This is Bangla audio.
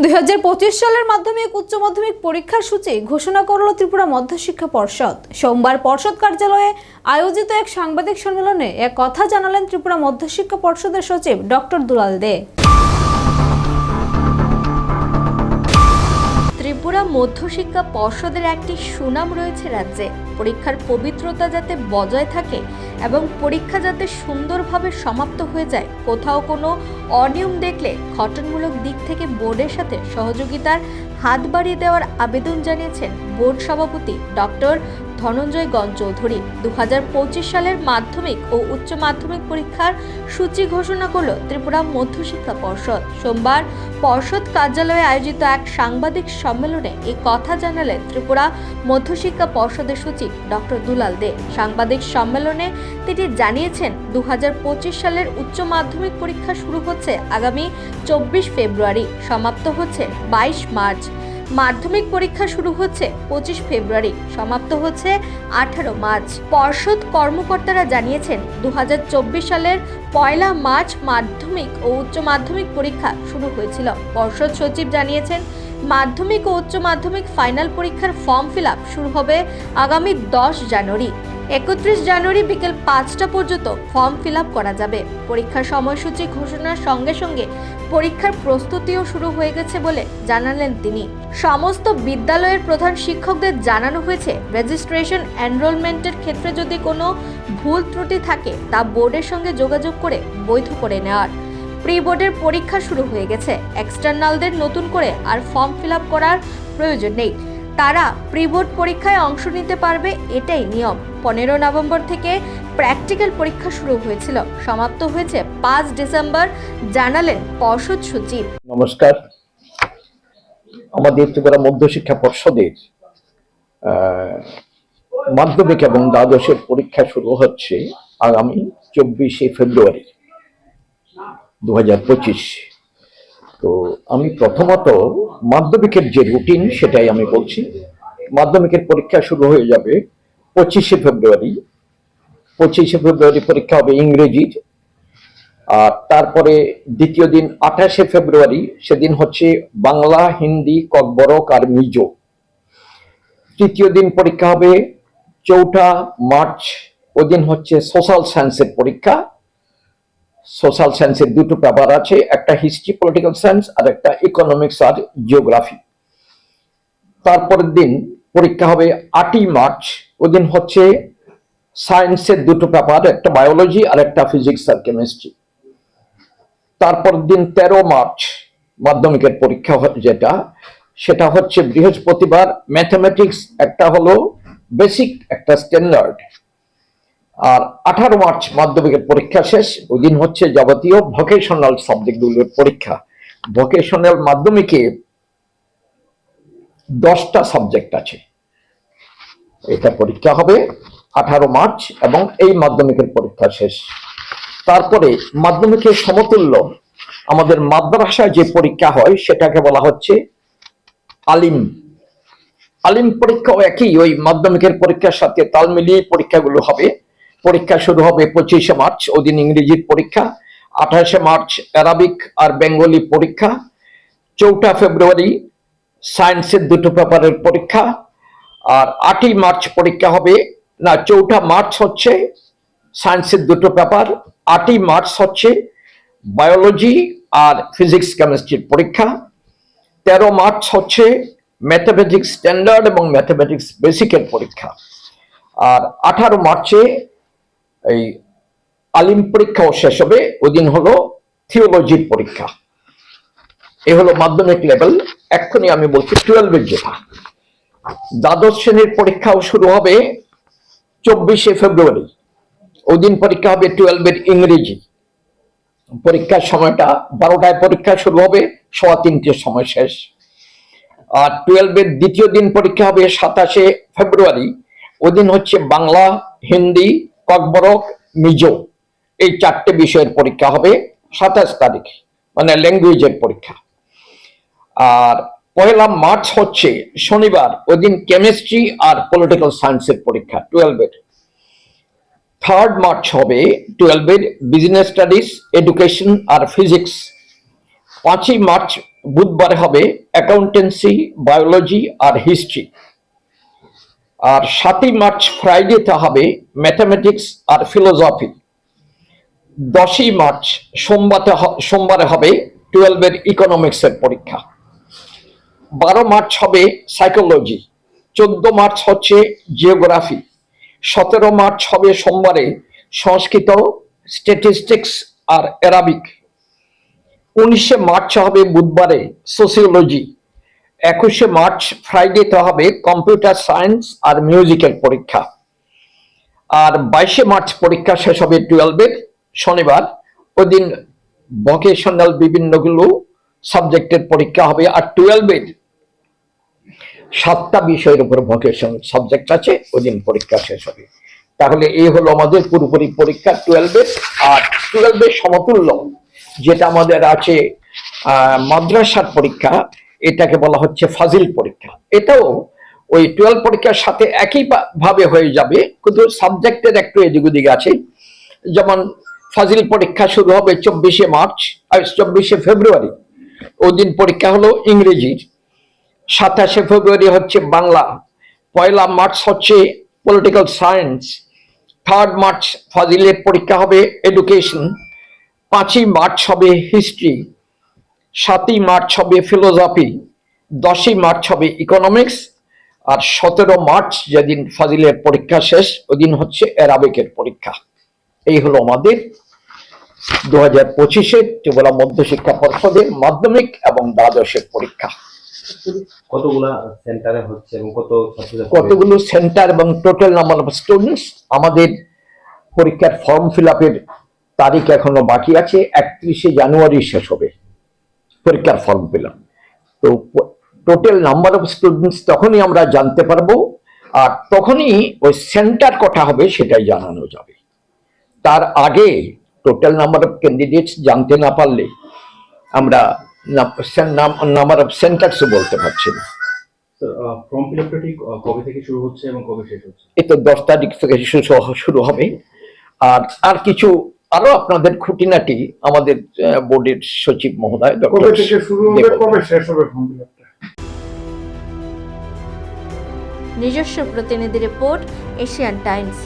2025 সালের মাধ্যমিক উচ্চ মাধ্যমিক পরীক্ষার সূচি ঘোষণা করল ত্রিপুরা মধ্যশিক্ষা পর্ষদ। সোমবার পর্ষদ কার্যালয়ে আয়োজিত এক সাংবাদিক সম্মেলনে এক কথা জানালেন ত্রিপুরা মধ্যশিক্ষা পর্ষদের সচিব ডক্টর দুলাল দে। ত্রিপুরা মধ্যশিক্ষা পর্ষদের একটি সুনাম রয়েছে রাজ্যে। পরীক্ষার পবিত্রতা যাতে বজায় থাকে এবং পরীক্ষা যাতে সুন্দরভাবে সমাপ্ত হয়ে যায়, কোথাও কোনো অনিয়ম দেখলে গঠনমূলক দিক থেকে বোর্ডের সাথে সহযোগিতার হাত বাড়িয়ে দেওয়ার আবেদন জানিয়েছেন বোর্ড সভাপতি ডক্টর ধনঞ্জয় গণ চৌধুরী। 2025 সালের মাধ্যমিক ও উচ্চ মাধ্যমিক পরীক্ষার সূচি ঘোষণা করল ত্রিপুরা মধ্যশিক্ষা পর্ষদ। সোমবার পর্ষদ কার্যালয়ে আয়োজিত এক সাংবাদিক সম্মেলনে এই কথা জানালেন ত্রিপুরা মধ্যশিক্ষা পর্ষদের সচিব ডক্টর দুলাল দে। সাংবাদিক সম্মেলনে তিনি জানিয়েছেন, 2025 সালের উচ্চ মাধ্যমিক পরীক্ষা শুরু হচ্ছে আগামী 24 ফেব্রুয়ারি, সমাপ্ত হচ্ছে 22 মার্চ। মাধ্যমিক পরীক্ষা শুরু হচ্ছে 25 ফেব্রুয়ারি, সমাপ্ত হচ্ছে 18 মার্চ। পর্ষদ কর্মকর্তারা জানিয়েছেন, 2024 সালের 1 মার্চ মাধ্যমিক ও উচ্চ মাধ্যমিক পরীক্ষা শুরু হয়েছিল। পর্ষদ সচিব জানিয়েছেন, মাধ্যমিক ও উচ্চ মাধ্যমিক ফাইনাল পরীক্ষার ফর্ম ফিল আপ শুরু হবে আগামী 10 জানুয়ারি। 31 জানুয়ারি বিকেল 5টা পর্যন্ত ফর্ম ফিল আপ করা যাবে। পরীক্ষার সময়সূচি ঘোষণার সঙ্গে সঙ্গে পরীক্ষার প্রস্তুতিও শুরু হয়ে গেছে বলে জানালেন তিনি। সমস্ত বিদ্যালয়ের প্রধান শিক্ষকদের জানানো হয়েছে, রেজিস্ট্রেশন এনরোলমেন্টের ক্ষেত্রে যদি কোনো ভুল ত্রুটি থাকে তা বোর্ডের সঙ্গে যোগাযোগ করে বৈধ করে নেওয়ার। প্রি বোর্ডের পরীক্ষা শুরু হয়ে গেছে, এক্সটার্নালদের নতুন করে আর ফর্ম ফিল আপ করার প্রয়োজন নেই। তারা প্রি বোর্ড পরীক্ষায় অংশ নিতে পারবে, এটাই নিয়ম। 15 নভেম্বর থেকে প্র্যাকটিক্যাল পরীক্ষা শুরু হয়েছিল, সমাপ্ত হয়েছে 5 ডিসেম্বর, জানালেন পর্ষদ সচিব। নমস্কার। আমাদের ত্রিপুরা মধ্যশিক্ষা পর্ষদের মাধ্যমিক এবং দ্বাদশের পরীক্ষা শুরু হচ্ছে আগামী 24 ফেব্রুয়ারি 2025। তো আমি প্রথমত মাধ্যমিকের যে রুটিন সেটাই আমি বলছি। মাধ্যমিকের পরীক্ষা শুরু হয়ে যাবে 25 ফেব্রুয়ারি। 25 ফেব্রুয়ারি পরীক্ষা হবে ইংরেজির। আর তারপরে দ্বিতীয় দিন 28 ফেব্রুয়ারি, সেদিন হচ্ছে বাংলা, হিন্দি, ককবরক আর মিজো। তৃতীয় দিন পরীক্ষা হবে 4 মার্চ, ওদিন হচ্ছে সোশ্যাল সায়েন্সের পরীক্ষা। সোশ্যাল সায়েন্সের দুটো পেপার আছে, একটা হিস্ট্রি পলিটিক্যাল সায়েন্স আর একটা ইকোনমিক্স আর জিওগ্রাফি। তারপরের দিন পরীক্ষা হবে 8 মার্চ, ওদিন হচ্ছে সায়েন্সের দুটো পেপার, একটা বায়োলজি আর একটা ফিজিক্স আর কেমিস্ট্রি। তারপর দিন 13 মার্চ মাধ্যমিকের পরীক্ষা যেটা, সেটা হচ্ছে বৃহস্পতিবার। ম্যাথমেটিক্স একটা হলো বেসিক, একটা স্ট্যান্ডার্ড। আর 18 মার্চ মাধ্যমিকের পরীক্ষা শেষ, ওই দিন হচ্ছে যাবতীয় ভোকেশনাল সাবজেক্টগুলোর পরীক্ষা। ভোকেশনাল মাধ্যমিকে 10টা সাবজেক্ট আছে। এটা পরীক্ষা হবে 18 মার্চ এবং এই মাধ্যমিকের পরীক্ষা শেষ। তারপরে মাধ্যমিকের সমতুল্য আমাদের মাদ্রাসায় যে পরীক্ষা হয় সেটাকে বলা হচ্ছে আলিম। আলিম পরীক্ষাও একই, ওই মাধ্যমিকের পরীক্ষার সাথে তাল মিলিয়ে পরীক্ষাগুলো হবে। পরীক্ষা শুরু হবে 25 মার্চ, ওদিন ইংরেজির পরীক্ষা। 28 মার্চ আরবিক আর বেঙ্গলি পরীক্ষা। 4 ফেব্রুয়ারি সায়েন্সের দুটো পেপারের পরীক্ষা। আর 8 মার্চ পরীক্ষা হবে, না 4 মার্চ হচ্ছে সায়েন্সের দুটো পেপার, 8 মার্চ হচ্ছে বায়োলজি আর ফিজিক্স কেমিস্ট্রির পরীক্ষা। 13 মার্চ হচ্ছে ম্যাথমেটিক্স স্ট্যান্ডার্ড এবং ম্যাথমেটিক্স বেসিকের পরীক্ষা। আর 18 মার্চে এই আলিম পরীক্ষাও শেষ হবে, ওই দিন হলো থিওলজির পরীক্ষা। এ হলো মাধ্যমিক লেভেল। এক্ষুনি আমি বলছি 12-এর যেটা, দ্বাদশ শ্রেণীর পরীক্ষাও শুরু হবে 24 ফেব্রুয়ারি। ওই দিন পরীক্ষা হবে 12-এর ইংরেজি। পরীক্ষার সময়টা 12টায় পরীক্ষা শুরু হবে, 3:15 সময় শেষ। আর 12-এর দ্বিতীয় দিন পরীক্ষা হবে 27 ফেব্রুয়ারি। ওই দিন হচ্ছে বাংলা, হিন্দি, ককবরক, মিজো, এই 4টে বিষয়ের পরীক্ষা হবে 27 তারিখ, মানে ল্যাঙ্গুয়েজের পরীক্ষা। আর 1 মার্চ হচ্ছে শনিবার, ওই দিন কেমিস্ট্রি আর পলিটিক্যাল সায়েন্সের পরীক্ষা 12-এর। 3 মার্চ হবে 12-এর বিজনেস স্টাডিজ, এডুকেশন আর ফিজিক্স। 5ই মার্চ বুধবারে হবে অ্যাকাউন্টেন্সি, বায়োলজি আর হিস্ট্রি। আর 7ই মার্চ ফ্রাইডেতে হবে ম্যাথামেটিক্স আর ফিলোসফি। 10ই মার্চ সোমবারে হবে 12-এর ইকোনমিক্সের পরীক্ষা। 12 মার্চ হবে সাইকোলজি। 14 মার্চ হচ্ছে জিওগ্রাফি। 17 মার্চ হবে সোমবারে সংস্কৃত, স্ট্যাটিস্টিক্স আর অ্যারাবিক। 19শে মার্চ হবে বুধবারে সোসিওলজি। 21শে মার্চ ফ্রাইডেতে হবে কম্পিউটার সায়েন্স আর মিউজিকের পরীক্ষা। আর 22শে মার্চ পরীক্ষা শেষ হবে 12-এর শনিবার। ওই দিন ভোকেশনাল বিভিন্নগুলো সাবজেক্টের পরীক্ষা হবে। আর 12-এর 7টা বিষয়ের উপর ভোকেশনাল সাবজেক্ট আছে, ওই দিন পরীক্ষা শেষ হবে। তাহলে এই হলো আমাদের পুরোপুরি পরীক্ষা 12-এর। আর 12-এর সমতুল্য যেটা আমাদের আছে মাদ্রাসার পরীক্ষা, এটাকে বলা হচ্ছে ফাজিল পরীক্ষা। এটাও ওই 12 পরীক্ষার সাথে একই ভাবে হয়ে যাবে, কিন্তু সাবজেক্টের একটু এদিক ওদিক আছে। যেমন ফাজিল পরীক্ষা শুরু হবে 24শে ফেব্রুয়ারি, ওই দিন পরীক্ষা হলো ইংরেজির। 27শে ফেব্রুয়ারি হচ্ছে বাংলা। 1 মার্চ হচ্ছে পলিটিক্যাল সায়েন্স। 3 মার্চ ফাজিলের পরীক্ষা হবে এডুকেশন। 5ই মার্চ হবে হিস্ট্রি। 7ই মার্চ হবে ফিলোসফি। 10ই মার্চ হবে ইকোনমিক্স। আর 17 মার্চ যেদিন ফাজিলের পরীক্ষা শেষ, ওই দিন হচ্ছে অ্যারাবিকের পরীক্ষা। এই হলো আমাদের 2025-এ ত্রিপুরা মধ্যশিক্ষা পর্ষদের মাধ্যমিক এবং দ্বাদশের পরীক্ষা। কতগুলা সেন্টারে হচ্ছে এবং কতগুলো সেন্টার এবং টোটাল নাম্বার অফ স্টুডেন্টস, আমাদের পরীক্ষার ফর্ম ফিল আপের তারিখ এখনো বাকি আছে। 31শে জানুয়ারি শেষ হবে পরীক্ষার ফর্ম ফিল আপ। তো টোটাল নাম্বার অফ স্টুডেন্টস তখনই আমরা জানতে পারবো, আর তখনই ওই সেন্টার কটা হবে সেটাই জানানো যাবে। তার আগে টোটাল নাম্বার অফ ক্যান্ডিডেটস জানতে না পারলে আমরা নাম্বার অফ সেন্টারস বলতে পারছি না। ফর্ম ফিল আপটা ঠিক কবে থেকে শুরু হচ্ছে এবং কবে শেষ হচ্ছে? এই তো 10 তারিখ থেকে শুরু হবে। আর কিছু আরো আপনাদের খুঁটিনাটি আমাদের বোর্ডের সচিব মহোদয় কবে থেকে শুরু হবে, কবে শেষ হবে ফর্ম ফিল আপটা? নিজস্ব প্রতিনিধি রিপোর্ট, এশিয়ান টাইমস।